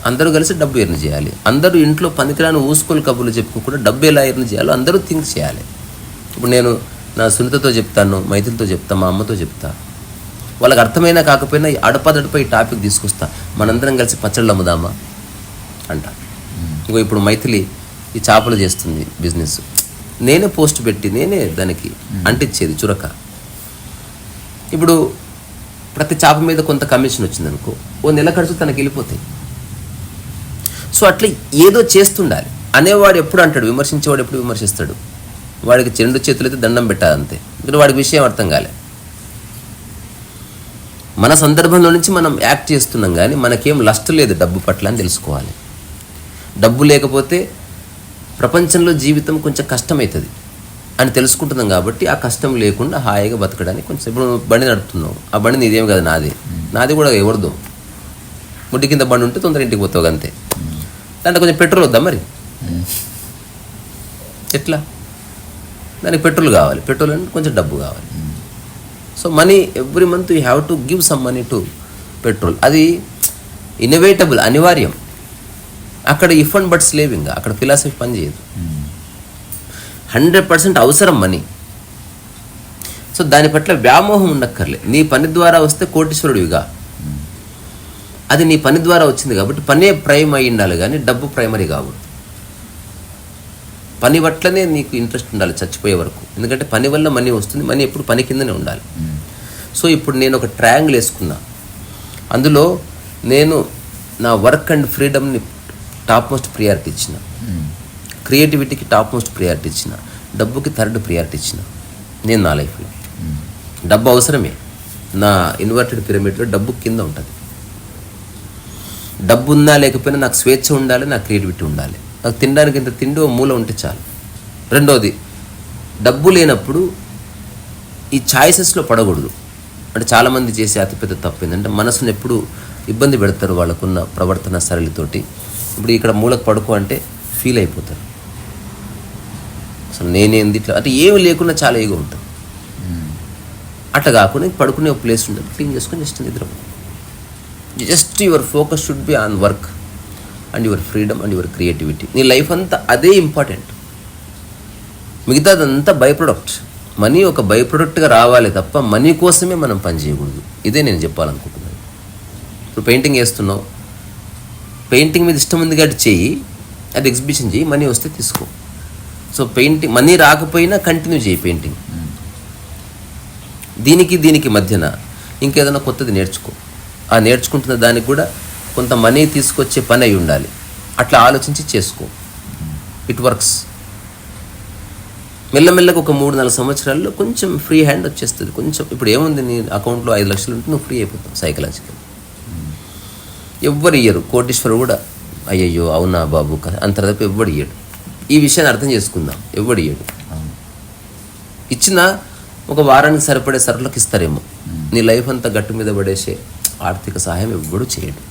అందరూ కలిసి డబ్బు ఎర్న్ చేయాలి. అందరూ ఇంట్లో పనికిరాని ఊసుకొని కబుర్లు చెప్పుకోకుండా డబ్బు ఎలా ఎర్న్ చేయాలో అందరూ థింక్ చేయాలి. ఇప్పుడు నేను నా సునీతతో చెప్తాను, మైథిలితో చెప్తా, మా అమ్మతో చెప్తా, వాళ్ళకి అర్థమైనా కాకపోయినా అడపదడపై ఈ టాపిక్ తీసుకొస్తా, మనందరం కలిసి పచ్చళ్ళు అమ్ముదామా అంట. ఇంకో ఇప్పుడు మైథిలి ఈ చేపలు చేస్తుంది బిజినెస్, నేనే పోస్ట్ పెట్టి నేనే దానికి అంటించేది చురక. ఇప్పుడు ప్రతి చేప మీద కొంత కమిషన్ వచ్చిందనుకో, ఓ నెల ఖర్చు తనకి వెళ్ళిపోతాయి. సో అట్లా ఏదో చేస్తుండాలి. అనేవాడు ఎప్పుడు అంటాడు, విమర్శించేవాడు ఎప్పుడు విమర్శిస్తాడు. వాడికి 2 చేతులైతే దండం పెట్టాలి అంతే, ఎందుకంటే వాడికి విషయం అర్థం కాలే. మన సందర్భంలో నుంచి మనం యాక్ట్ చేస్తున్నాం, కానీ మనకేం లస్ట్ లేదు డబ్బు పట్ల అని తెలుసుకోవాలి. డబ్బు లేకపోతే ప్రపంచంలో జీవితం కొంచెం కష్టమవుతుంది అని తెలుసుకుంటున్నాం. కాబట్టి ఆ కష్టం లేకుండా హాయిగా బతకడానికి కొంచెం, ఇప్పుడు బండి నడుపుతున్నావు, ఆ బండి నీదేం కాదు, నాది కూడా ఎవరిదో. ముడ్డి కింద బండి ఉంటే తొందర ఇంటికి పోతావు అంతే. దాంట్లో కొంచెం పెట్రోల్ వద్దా మరి, ఎట్లా? దానికి పెట్రోల్ కావాలి, పెట్రోల్ అంటే కొంచెం డబ్బు కావాలి. So money every month you have to give some money to petrol. అది ఇన్నోవేటబుల్, అనివార్యం. అక్కడ ఇఫ్ అండ్ బట్ స్లేవింగ్, అక్కడ ఫిలాసఫీ పని చేయదు. 100% అవసరం మనీ. సో దాని పట్ల వ్యామోహం ఉండక్కర్లే. నీ పని ద్వారా వస్తే కోటీశ్వరుడివిగా, అది నీ పని ద్వారా వచ్చింది కాబట్టి పనే ప్రైమ్ అయి ఉండాలి, కానీ డబ్బు ప్రైమరీ కాకూడదు. పని పట్లనే నీకు ఇంట్రెస్ట్ ఉండాలి చచ్చిపోయే వరకు, ఎందుకంటే పని వల్ల మనీ వస్తుంది. మనీ ఎప్పుడు పని కిందనే ఉండాలి. సో ఇప్పుడు నేను ఒక ట్రయాంగిల్ వేసుకున్నా, అందులో నేను నా వర్క్ అండ్ ఫ్రీడమ్ని టాప్ మోస్ట్ ప్రియారిటీ ఇచ్చిన, క్రియేటివిటీకి టాప్ మోస్ట్ ప్రియారిటీ ఇచ్చిన, డబ్బుకి 3rd ప్రియారిటీ ఇచ్చిన. నేను నా లైఫ్లో డబ్బు అవసరమే. నా ఇన్వర్టెడ్ పిరమిడ్లో డబ్బు కింద ఉంటుంది. డబ్బు ఉన్నా లేకపోయినా నాకు స్వేచ్ఛ ఉండాలి, నాకు క్రియేటివిటీ ఉండాలి. నాకు తినడానికి ఇంత తిండి ఓ మూల ఉంటే చాలు. రెండోది, డబ్బు లేనప్పుడు ఈ ఛాయిసెస్లో పడకూడదు. అంటే చాలామంది చేసే అతిపెద్ద తప్పు ఏంటంటే మనసును ఎప్పుడు ఇబ్బంది పెడతారు వాళ్ళకున్న ప్రవర్తన సరళితోటి. ఇప్పుడు ఇక్కడ మూలకు పడుకో అంటే ఫీల్ అయిపోతారు, అసలు నేనేంది ఇట్లా అంటే ఏమి లేకుండా చాలా ఈగో ఉంటుంది. అట్లా కాకుండా పడుకునే ఒక ప్లేస్ ఉంటుంది, క్లీన్ చేసుకొని జస్ట్ నిద్ర. Just your focus should be on work and your freedom and your creativity. నీ లైఫ్ అంతా అదే ఇంపార్టెంట్, మిగతాదంతా బై ప్రొడక్ట్. మనీ ఒక బై ప్రొడక్ట్గా రావాలి తప్ప మనీ కోసమే మనం పని చేయకూడదు. ఇదే నేను చెప్పాలనుకుంటున్నాను. ఇప్పుడు పెయింటింగ్ వేస్తున్నావు, పెయింటింగ్ మీద ఇష్టం ఉంది కాబట్టి చెయ్యి, అది ఎగ్జిబిషన్ చేయి, మనీ వస్తే తీసుకో. సో పెయింటింగ్ మనీ రాకపోయినా కంటిన్యూ చేయి పెయింటింగ్. దీనికి మధ్యన ఇంకేదైనా కొత్తది నేర్చుకో. ఆ నేర్చుకుంటున్న దానికి కూడా కొంత మనీ తీసుకొచ్చే పని అయి ఉండాలి. అట్లా ఆలోచించి చేసుకో, ఇట్ వర్క్స్. మెల్లమెల్లగా ఒక 3-4 సంవత్సరాల్లో కొంచెం ఫ్రీ హ్యాండ్ వచ్చేస్తుంది. కొంచెం ఇప్పుడు ఏముంది, నీ అకౌంట్లో 5 లక్షలు ఉంటే నువ్వు ఫ్రీ అయిపోతావు సైకలాజికల్. ఎవ్వరు ఇయ్యరు, కోటీశ్వరుడు కూడా అయ్యయ్యో అవునా బాబు అంత తప్ప ఎవ్వడు ఇయ్యడు. ఈ విషయాన్ని అర్థం చేసుకుందాం, ఎవ్వడు ఇయ్యడు. ఇచ్చిన ఒక వారానికి సరిపడే సరుకులకు ఇస్తారేమో, నీ లైఫ్ అంతా గట్టు మీద పడేసే ఆర్థిక సహాయం ఎవ్వడు చేయడు.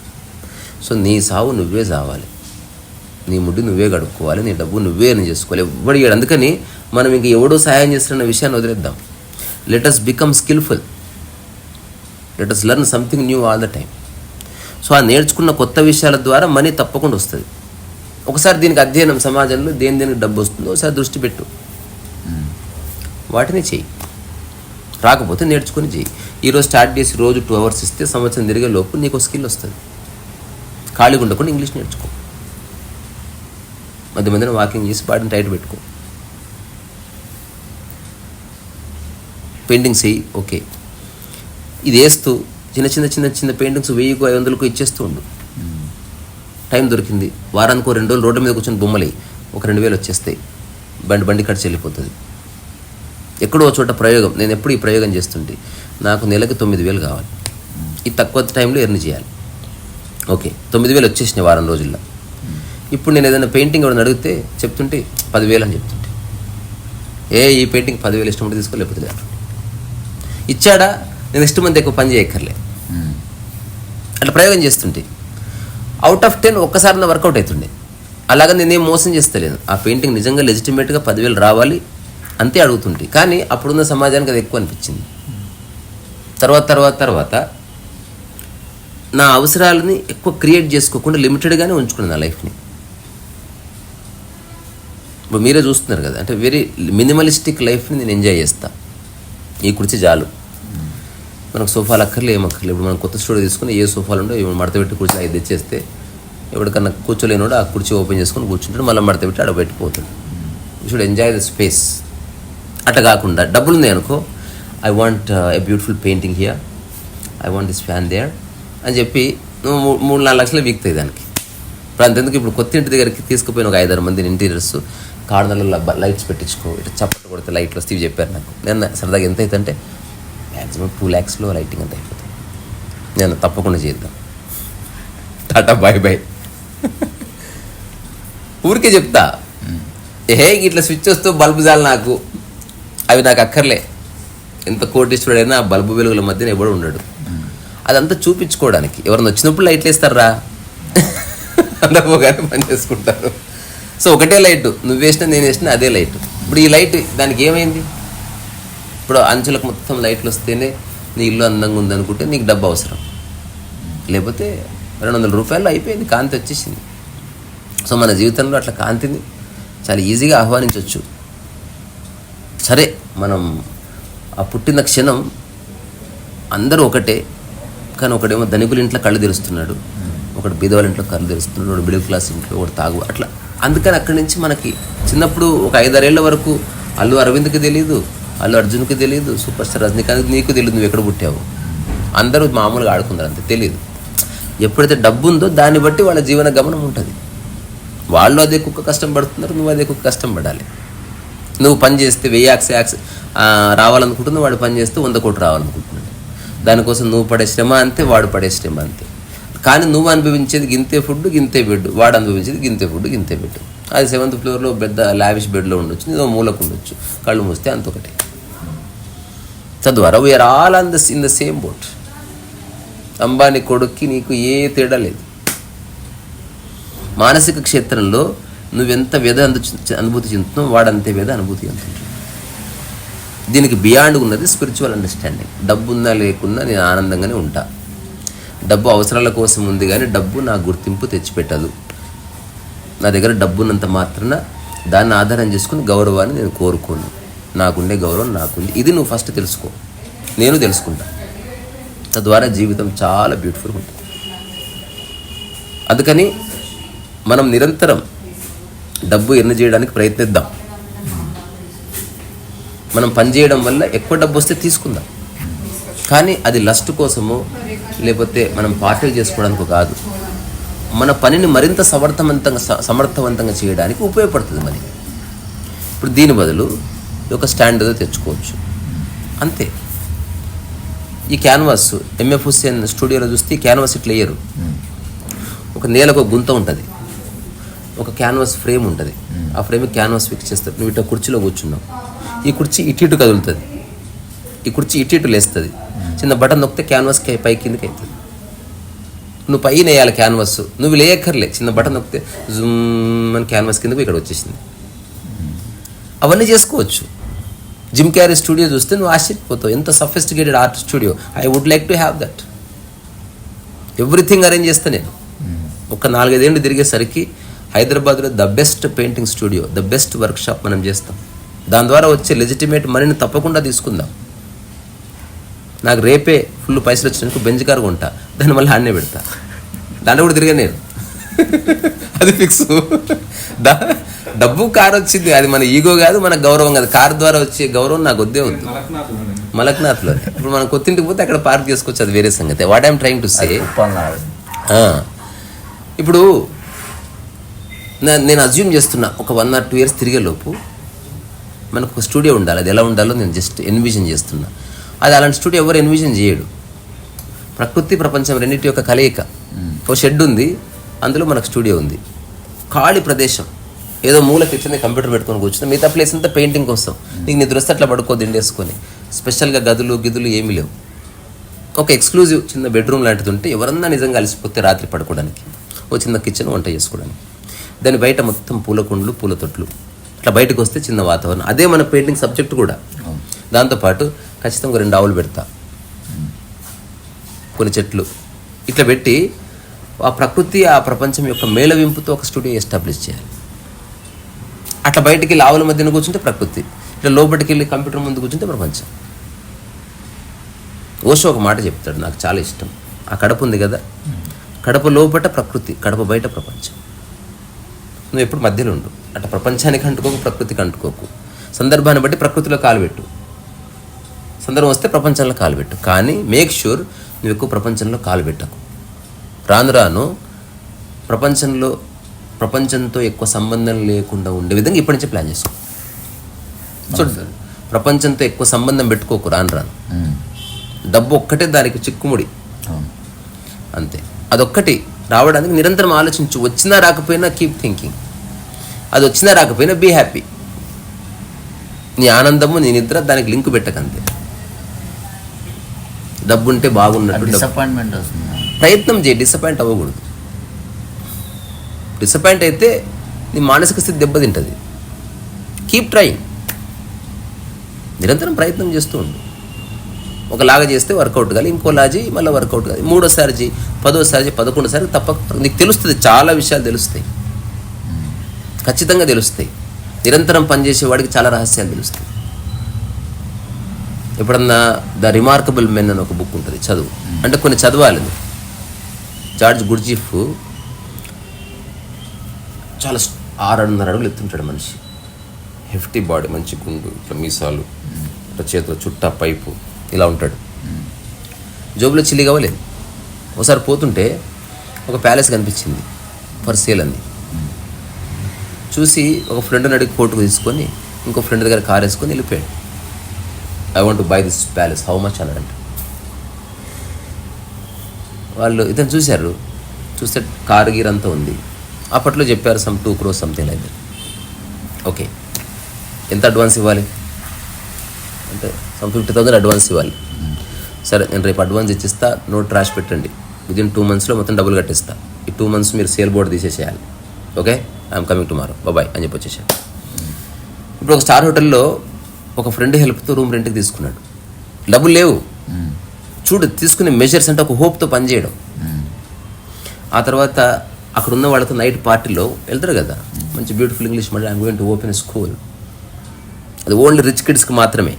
సో నీ సావు నువ్వే సావాలి, నీ ముడ్డి నువ్వే గడుపుకోవాలి, నీ డబ్బు నువ్వే అని చేసుకోవాలి, ఎవ్వడు ఇయ్యడు. అందుకని మనం ఇంక ఎవడో సహాయం చేస్తున్న విషయాన్ని వదిలేద్దాం. Let us become skilful, let us learn something new all the time. So ఆ నేర్చుకున్న కొత్త విషయాల ద్వారా మనీ తప్పకుండా వస్తుంది. ఒకసారి దీనికి అధ్యయనం, సమాజంలో దేనికి డబ్బు వస్తుందో ఒకసారి దృష్టి పెట్టు, వాటిని చెయ్యి. రాకపోతే నేర్చుకొని చెయ్యి. ఈరోజు స్టార్ట్ చేసి రోజు 2 hours ఇస్తే సంవత్సరం తిరిగే లోపు నీకు స్కిల్ వస్తుంది. ఖాళీగా ఉండకుండా ఇంగ్లీష్ నేర్చుకో, మధ్య మధ్యన వాకింగ్ చేసి బాడీని టైట్ పెట్టుకో, పెయింటింగ్స్ వేయి. ఓకే, ఇది వేస్తూ చిన్న పెయింటింగ్స్ 1000-500 ఇచ్చేస్తూ ఉండు. టైం దొరికింది, వారానికి 2 రోజులు రోడ్డు మీద కూర్చొని బొమ్మలు ఒక 2000 వచ్చేస్తాయి. బండి ఖర్చు వెళ్ళిపోతుంది. ఎక్కడో చోట ప్రయోగం, నేను ఎప్పుడు ఈ ప్రయోగం చేస్తుంటే నాకు నెలకి 9000 కావాలి. ఈ తక్కువ టైంలో ఎర్న్ చేయాలి. ఓకే, 9000 వచ్చేసినాయి వారం రోజుల్లో. ఇప్పుడు నేను ఏదైనా పెయింటింగ్ ఎవరైనా అడిగితే చెప్తుంటే 10,000 అని చెప్తుంటే, ఈ పెయింటింగ్ 10,000 ఇష్టం ఉంటే తీసుకో, లేకపోతే లేదు. ఇచ్చాడా, నేను ఇష్టం మంది ఎక్కువ పని చేయక్కర్లే. అట్లా ప్రయోగం చేస్తుంటే అవుట్ ఆఫ్ 10 ఒక్కసారి వర్కౌట్ అవుతుండే. అలాగా నేనేం మోసం చేస్తలేను. ఆ పెయింటింగ్ నిజంగా లెజిటిమేట్గా 10,000 రావాలి అంతే అడుగుతుంటే, కానీ అప్పుడున్న సమాజానికి అది ఎక్కువ అనిపించింది. తర్వాత నా అవసరాలని ఎక్కువ క్రియేట్ చేసుకోకుండా లిమిటెడ్గానే ఉంచుకున్నాను నా లైఫ్ని. ఇప్పుడు మీరే చూస్తున్నారు కదా, అంటే వెరీ మినిమలిస్టిక్ లైఫ్ని నేను ఎంజాయ్ చేస్తా. ఈ కుర్చీ చాలు, మనకు సోఫాలు అక్కర్లే ఏమక్కర్లేదు. ఇప్పుడు మనం కొత్త స్టూడియో తీసుకుని ఏ సోఫాలు ఉండో ఏమో మడత పెట్టి కూర్చొని 5 తెచ్చేస్తే ఎవరికన్నా కూర్చోలేనోడు ఆ కుర్చీ ఓపెన్ చేసుకొని కూర్చుంటాడు, మళ్ళీ మడత పెట్టి ఆడ పెట్టిపోతాడు. You should enjoy the space. అట్లా కాకుండా డబ్బులు ఉన్నాయి అనుకో, I want a beautiful painting here, I want this fan there అని చెప్పి నువ్వు 3-4 లక్షలు వీక్తాయి దానికి. ఇప్పుడు అంతెందుకు, ఇప్పుడు కొత్త ఇంటి దగ్గరికి తీసుకుపోయిన ఒక 5-6 మందిని ఇంటీరియర్స్ కార్నర్లలో లైట్స్ పెట్టించుకో, ఇట్లా చప్పట్లు కొడితే లైట్లు వస్తే చెప్పారు నాకు. నేను సరదాగా ఎంత అవుతుంటే మ్యాక్సిమం 2 lakhsలో లైటింగ్ అంత అయిపోతుంది. నేను తప్పకుండా చేద్దాం. Tata bye bye. ఊరికే చెప్తా, ఇట్లా స్విచ్ వస్తూ బల్బు చాలు నాకు, అవి నాకు అక్కర్లే. ఎంత కోటీశ్వరుడైనా ఆ బల్బు వెలుగుల మధ్యన ఎవడు ఉండడు. అదంతా చూపించుకోవడానికి ఎవరన్నా వచ్చినప్పుడు లైట్లు వేస్తారా, అందరూ కానీ పని చేసుకుంటారు. సో ఒకటే లైటు, నువ్వు వేసినా నేను వేసినా అదే లైటు. ఇప్పుడు ఈ లైట్ దానికి ఏమైంది? ఇప్పుడు అంచులకు మొత్తం లైట్లు వస్తేనే నీ ఇల్లు అందంగా ఉందనుకుంటే నీకు డబ్బు అవసరం, లేకపోతే 200 రూపాయలు అయిపోయింది, కాంతి వచ్చేసింది. సో మన జీవితంలో అట్లా కాంతిని చాలా ఈజీగా ఆహ్వానించవచ్చు. సరే, మనం ఆ పుట్టిన క్షణం అందరూ ఒకటే, కానీ ఒకడేమో ధనికుల ఇంట్లో కళ్ళు తెరుస్తున్నాడు, ఒకడు బీదవాళ్ళ ఇంట్లో కళ్ళు తెరుస్తున్నాడు, ఒకడు మిడిల్ క్లాస్ ఇంట్లో ఒకటి తాగు, అట్లా. అందుకని అక్కడి నుంచి మనకి చిన్నప్పుడు ఒక 5-6 ఏళ్ల వరకు అల్లు అరవింద్కి తెలియదు, అల్లు అర్జున్కి తెలియదు, సూపర్ స్టార్ రజనీకాంత్ నీకు తెలియదు నువ్వు ఎక్కడ పుట్టావు. అందరూ మామూలుగా ఆడుకున్నారు అంతే, తెలియదు. ఎప్పుడైతే డబ్బు ఉందో దాన్ని బట్టి వాళ్ళ జీవన గమనం ఉంటుంది. వాళ్ళు అదే కుక్క కష్టం పడుతున్నారు, నువ్వు అదే కుక్క కష్టం పడాలి. నువ్వు పని చేస్తే 1000 రావాలనుకుంటున్నావు, వాడు పని చేస్తే 100 కోట్లు రావాలనుకుంటున్నాడు. దానికోసం నువ్వు పడే శ్రమ అంతే, వాడు పడే శ్రమ అంతే. కానీ నువ్వు అనుభవించేది గింతే ఫుడ్ గింతే బెడ్, వాడు అనుభవించేది గింతే ఫుడ్ గింతే బెడ్. అది 7th ఫ్లోర్లో పెద్ద లావిష్ బెడ్లో ఉండొచ్చు, నీదో మూలకు ఉండొచ్చు, కళ్ళు మూస్తే అంతొకటే. తద్వారా we are all in the same boat. Ambani కొడుక్కి నీకు ఏ తేడా లేదు. మానసిక క్షేత్రంలో నువ్వెంత వ్యధ అనుభూతి చెందుతున్నావు, వాడంతే వ్యధ అనుభూతి చెందుతున్నావు. దీనికి బియాండ్ ఉన్నది స్పిరిచువల్ అండర్స్టాండింగ్. డబ్బు ఉన్నా లేకున్నా నేను ఆనందంగానే ఉంటా. డబ్బు అవసరాల కోసం ఉంది, కానీ డబ్బు నా గుర్తింపు తెచ్చిపెట్టదు. నా దగ్గర డబ్బు ఉన్నంత మాత్రాన దాన్ని ఆధారం చేసుకుని గౌరవాన్ని నేను కోరుకోను. నాకుండే గౌరవం నాకుంది. ఇది నువ్వు ఫస్ట్ తెలుసుకో, నేను తెలుసుకుంటా. తద్వారా జీవితం చాలా బ్యూటిఫుల్గా ఉంటుంది. అందుకని మనం నిరంతరం డబ్బు ఎర్న్ చేయడానికి ప్రయత్నిద్దాం. మనం పని చేయడం వల్ల ఎక్కువ డబ్బు వస్తే తీసుకుందాం, కానీ అది లస్ట్ కోసమో లేకపోతే మనం పార్టీ చేసుకోవడానికి కాదు. మన పనిని మరింత సమర్థవంతంగా చేయడానికి ఉపయోగపడుతుంది మరి. ఇప్పుడు దీని బదులు ఒక స్టాండ్ ఏదో తెచ్చుకోవచ్చు అంతే. ఈ క్యాన్వాస్ ఎంఎఫ్ హుస్సేన్ స్టూడియోలో చూస్తే ఈ క్యాన్వాస్ ఇట్లా వేయరు. ఒక నేలకు ఒక గుంత ఉంటుంది, ఒక క్యాన్వాస్ ఫ్రేమ్ ఉంటుంది. ఆ ఫ్రేమ్కి క్యాన్వాస్ ఫిక్స్ చేస్తారు. నువ్వు ఇట్లా కుర్చీలో కూర్చున్నావు, ఈ కుర్చీ ఇటు కదులుతుంది, ఈ కుర్చీ ఇటు లేస్తుంది. చిన్న బటన్ నొక్కితే క్యాన్వాస్ పై కిందకి అవుతుంది. నువ్వు పైన వేయాలి క్యాన్వాస్, నువ్వు లేయక్కర్లే, చిన్న బటన్ నొక్కితే జూమ్ అని క్యాన్వాస్ కిందకు ఇక్కడ వచ్చేసింది. అవన్నీ చేసుకోవచ్చు. జిమ్ క్యారీ స్టూడియో చూస్తే నువ్వు ఆశ్చర్యపోతావు, ఎంత sophisticated art studio. I would like to have that. Everything arrange చేస్తా నేను. ఒక 4-5 ఏళ్ళు తిరిగేసరికి హైదరాబాద్లో the best painting studio, the best workshop మనం చేస్తాం. దాని ద్వారా వచ్చే లెజిటిమేట్ మనీని తప్పకుండా తీసుకుందాం. నాకు రేపే ఫుల్ పైసలు వచ్చినందుకు బెంజ్ కారు కొంటా, దాన్ని మళ్ళీ ఆడనే పెడతా. దాంట్లో కూడా తిరిగా నేను, అది ఫిక్స్. డబ్బు కారు వచ్చింది, అది మన ఈగో కాదు, మన గౌరవం కాదు. కారు ద్వారా వచ్చే గౌరవం నాకు వద్దే వద్దు. మలక్నాథ్లో ఇప్పుడు మనం కొత్తింటికి పోతే అక్కడ పార్క్ చేసుకోవచ్చు, అది వేరే సంగతి. What I'm trying to say, ఇప్పుడు నేను అజ్యూమ్ చేస్తున్నా ఒక 1 or 2 years తిరిగే లోపు మనకు ఒక స్టూడియో ఉండాలి. అది ఎలా ఉండాలో నేను జస్ట్ ఎన్విజన్ చేస్తున్నా. అది అలాంటి స్టూడియో ఎవరు ఎన్విజన్ చేయడు. ప్రకృతి ప్రపంచం రెండింటి యొక్క కలయిక. ఓ షెడ్ ఉంది, అందులో మనకు స్టూడియో ఉంది. ఖాళీ ప్రదేశం, ఏదో మూలకి ఇట్లనే కంప్యూటర్ పెట్టుకొని కూర్చున్నా, మిగతా ప్లేస్ అంతా పెయింటింగ్ కోసం. నీకు నిద్ర వస్తే అట్లా పడుకో దిండేసుకొని. స్పెషల్గా గిదులు ఏమీ లేవు. ఒక ఎక్స్క్లూజివ్ చిన్న బెడ్రూమ్ లాంటిది ఉంటే ఎవరన్నా నిజంగా అలసిపోతే రాత్రి పడుకోవడానికి, ఓ చిన్న కిచెన్ వంట చేసుకోవడానికి. దాని బయట మొత్తం పూల కుండ్లు, పూల తొట్లు. ఇట్లా బయటకు వస్తే చిన్న వాతావరణం. అదే మన పెయింటింగ్ సబ్జెక్ట్ కూడా. దాంతోపాటు ఖచ్చితంగా 2 ఆవులు పెడతా, కొన్ని చెట్లు ఇట్లా పెట్టి ఆ ప్రకృతి ఆ ప్రపంచం యొక్క మేళవింపుతో ఒక స్టూడియో ఎస్టాబ్లిష్ చేయాలి. అట్లా బయటికి వెళ్ళి ఆవుల మధ్యన కూర్చుంటే ప్రకృతి, ఇట్లా లోపలికి వెళ్ళి కంప్యూటర్ ముందు కూర్చుంటే ప్రపంచం. ఓషో ఒక మాట చెప్తాడు, నాకు చాలా ఇష్టం. ఆ కడప ఉంది కదా, కడప లోపట ప్రకృతి, కడప బయట ప్రపంచం. నువ్వు ఎప్పుడు మధ్యలో ఉండు. అట్లా ప్రపంచానికి అంటుకోకు, ప్రకృతికి అంటుకోకు. సందర్భాన్ని బట్టి ప్రకృతిలో కాలు పెట్టు, సందర్భం వస్తే ప్రపంచంలో కాలు పెట్టు. కానీ మేక్ షూర్ నువ్వు ఎక్కువ ప్రపంచంలో కాలు పెట్టకు. రాను రాను ప్రపంచంతో ఎక్కువ సంబంధం లేకుండా ఉండే విధంగా ఇప్పటి నుంచే ప్లాన్ చేసుకో. సో ప్రపంచంతో ఎక్కువ సంబంధం పెట్టుకోకు రాను రాను. డబ్బు ఒక్కటే దానికి చిక్కుముడి, అంతే. అదొక్కటి రావడానికి నిరంతరం ఆలోచించు. వచ్చినా రాకపోయినా కీప్ థింకింగ్. అది వచ్చినా రాకపోయినా బీ హ్యాపీ. నీ ఆనందము, నీ నిద్ర దానికి లింక్ పెట్టకంతే. డబ్బు ఉంటే బాగున్నట్టు డిసప్పాయింట్మెంట్ వస్తుంది. ప్రయత్నం చేయి, డిసప్పాయింట్ అవ్వకూడదు. డిసప్పాయింట్ అయితే నీ మానసిక స్థితి దెబ్బతింటుంది. కీప్ ట్రైయింగ్, నిరంతరం ప్రయత్నం చేస్తూ ఉండు. ఒకలాగా చేస్తే వర్కౌట్ కాదు, ఇంకోలాగా మళ్ళీ వర్కౌట్ కాదు, మూడోసారి చేయి, 10వ చేయి, 11వ తప్పక నీకు తెలుస్తుంది. చాలా విషయాలు తెలుస్తాయి, ఖచ్చితంగా తెలుస్తాయి. నిరంతరం పనిచేసేవాడికి చాలా రహస్యాలు తెలుస్తాయి. ఎప్పుడన్నా ద రిమార్కబుల్ మెన్ అని ఒక బుక్ ఉంటుంది, చదువు. అంటే కొన్ని చదవాలి. జార్జ్ గుర్జీఫ్ చాలా 6.5 అడుగులు ఎత్తుంటాడు మనిషి. హెఫ్టీ బాడీ, మంచి గుండు, ఇట్లా మీసాలు, ఇట్లా చేతిలో చుట్టా పైపు, ఇలా ఉంటాడు. జోబులో చిల్లి కావలేదు. ఒకసారి పోతుంటే ఒక ప్యాలెస్ కనిపించింది, ఫర్ సేల్ అంది. చూసి ఒక ఫ్రెండ్ని అడిగి కోర్టుకు తీసుకొని ఇంకో ఫ్రెండ్ దగ్గర కార్ వేసుకొని వెళ్ళిపోయాడు. I want to buy this palace, how much అన్నాడంట. వాళ్ళు ఇతను చూశారు, చూస్తే కారు గీర్ అంతా ఉంది. అప్పట్లో చెప్పారు some 2 crores something like that. Okay, ఎంత అడ్వాన్స్ ఇవ్వాలి అంటే సమ్ 50,000 అడ్వాన్స్ ఇవ్వాలి. సరే, నేను రేపు అడ్వాన్స్ ఇచ్చిస్తా, నోట్ రాసి పెట్టండి, విదిన్ 2 monthsలో మొత్తం డబ్బులు కట్టిస్తా. ఈ 2 months మీరు సేల్ బోర్డు తీసేసేయాలి. Okay, I'm coming tomorrow, bye అని చెప్పి వచ్చేసాను. ఇప్పుడు ఒక స్టార్ హోటల్లో ఒక ఫ్రెండ్ హెల్ప్తో రూమ్ రెంట్కి తీసుకున్నాడు. డబ్బులు లేవు. చూడు, తీసుకునే మెజర్స్ అంటే ఒక హోప్తో పనిచేయడం. ఆ తర్వాత అక్కడ ఉన్న వాళ్ళతో నైట్ పార్టీలో వెళ్తారు కదా, మంచి బ్యూటిఫుల్ ఇంగ్లీష్ మళ్ళీ I'm going to open school. అది ఓన్లీ రిచ్ కిడ్స్కి మాత్రమే,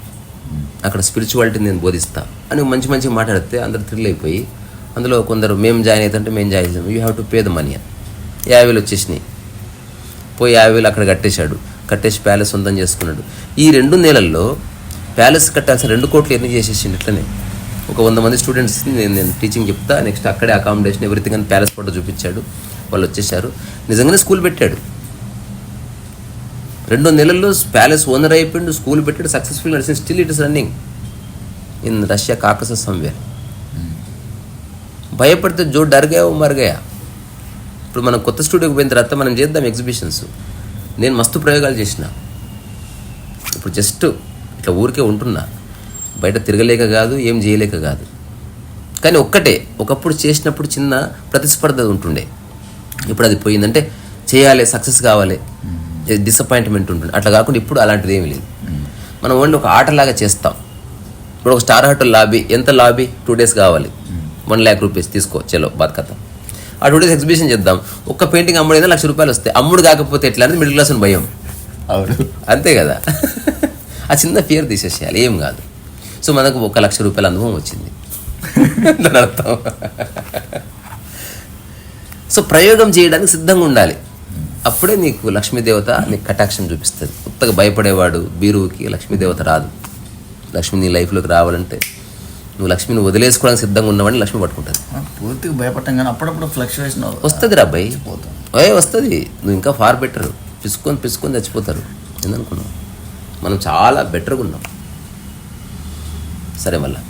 అక్కడ స్పిరిచువాలిటీని నేను బోధిస్తా అని మంచి మంచిగా మాట్లాడితే అందరు థ్రిల్ అయిపోయి, అందులో కొందరు మేము జాయిన్ అవుతుంటే మేము జాయిన్ చేసాం, you have to pay the money అని. 50,000 వచ్చేసినాయి. పోయి 50,000 అక్కడ కట్టేసి ప్యాలెస్ సొంతం చేసుకున్నాడు. ఈ 2 నెలల్లో ప్యాలెస్ కట్టాల్సిన 2 కోట్లు ఎన్ని చేసేసిండు. ఇట్లనే ఒక 100 మంది స్టూడెంట్స్ నేను టీచింగ్ చెప్తా, నెక్స్ట్ అక్కడే అకామిడేషన్ ఎవ్రీథింగ్ అని ప్యాలెస్ ఫోటో చూపించాడు. వాళ్ళు వచ్చేసారు. నిజంగానే స్కూల్ పెట్టాడు. 2 నెలల్లో ప్యాలెస్ ఓనర్ అయిపోయిండు, స్కూల్ పెట్టాడు, సక్సెస్ఫుల్ నడిచింది. Still it is running in Russia, Caucasus somewhere. భయపడితే జో డర్గా మరుగయా. ఇప్పుడు మనం కొత్త స్టూడియోకి పోయిన తర్వాత మనం చేద్దాం ఎగ్జిబిషన్స్. నేను మస్తు ప్రయోగాలు చేసిన. ఇప్పుడు జస్ట్ ఇట్లా ఊరికే ఉంటున్నా, బయట తిరగలేక కాదు, ఏం చేయలేక కాదు. కానీ ఒక్కటే, ఒకప్పుడు చేసినప్పుడు చిన్న ప్రతిస్పర్ధ ఉంటుండే. ఇప్పుడు అది పోయిందంటే చేయాలి, సక్సెస్ కావాలి, డిసప్పాయింట్మెంట్ ఉంటుంది. అట్లా కాకుండా ఇప్పుడు అలాంటిది ఏమీ లేదు. మనం ఓన్లీ ఒక ఆటలాగా చేస్తాం. ఇప్పుడు ఒక స్టార్ హోటల్ లాబీ, ఎంత లాబీ 2 days కావాలి, 1 lakh rupees తీసుకో, చలో బాత్ కథ. ఆ 2 days ఎగ్జిబిషన్ చేద్దాం. ఒక్క పెయింటింగ్ అమ్ముడైనా ₹1,00,000 వస్తాయి. అమ్ముడు కాకపోతే ఎట్లా అనేది మిడిల్ క్లాస్ భయం. అంతే కదా. ఆ చిన్న ఫియర్ తీసేసేయాలి, ఏం కాదు. సో మనకు ₹1,00,000 అనుభవం వచ్చింది దాని అర్థం. సో ప్రయోగం చేయడానికి సిద్ధంగా ఉండాలి. అప్పుడే నీకు లక్ష్మీదేవత నీకు కటాక్షం చూపిస్తుంది. కొత్తగా భయపడేవాడు బీరువుకి లక్ష్మీదేవత రాదు. లక్ష్మి నీ లైఫ్లోకి రావాలంటే నువ్వు లక్ష్మిని వదిలేసుకోవడానికి సిద్ధంగా ఉన్నవాడిని లక్ష్మి పట్టుకుంటుంది. పూర్తిగా భయపడటం కానీ అప్పుడప్పుడు ఫ్లక్చువేషన్ వస్తుంది రా అబ్బాయి, వస్తుంది. నువ్వు ఇంకా ఫార్ బెటర్. పిసుకొని చచ్చిపోతారు. ఎందుకనుకున్నావు? మనం చాలా బెటర్గా ఉన్నాం. సరే, మళ్ళీ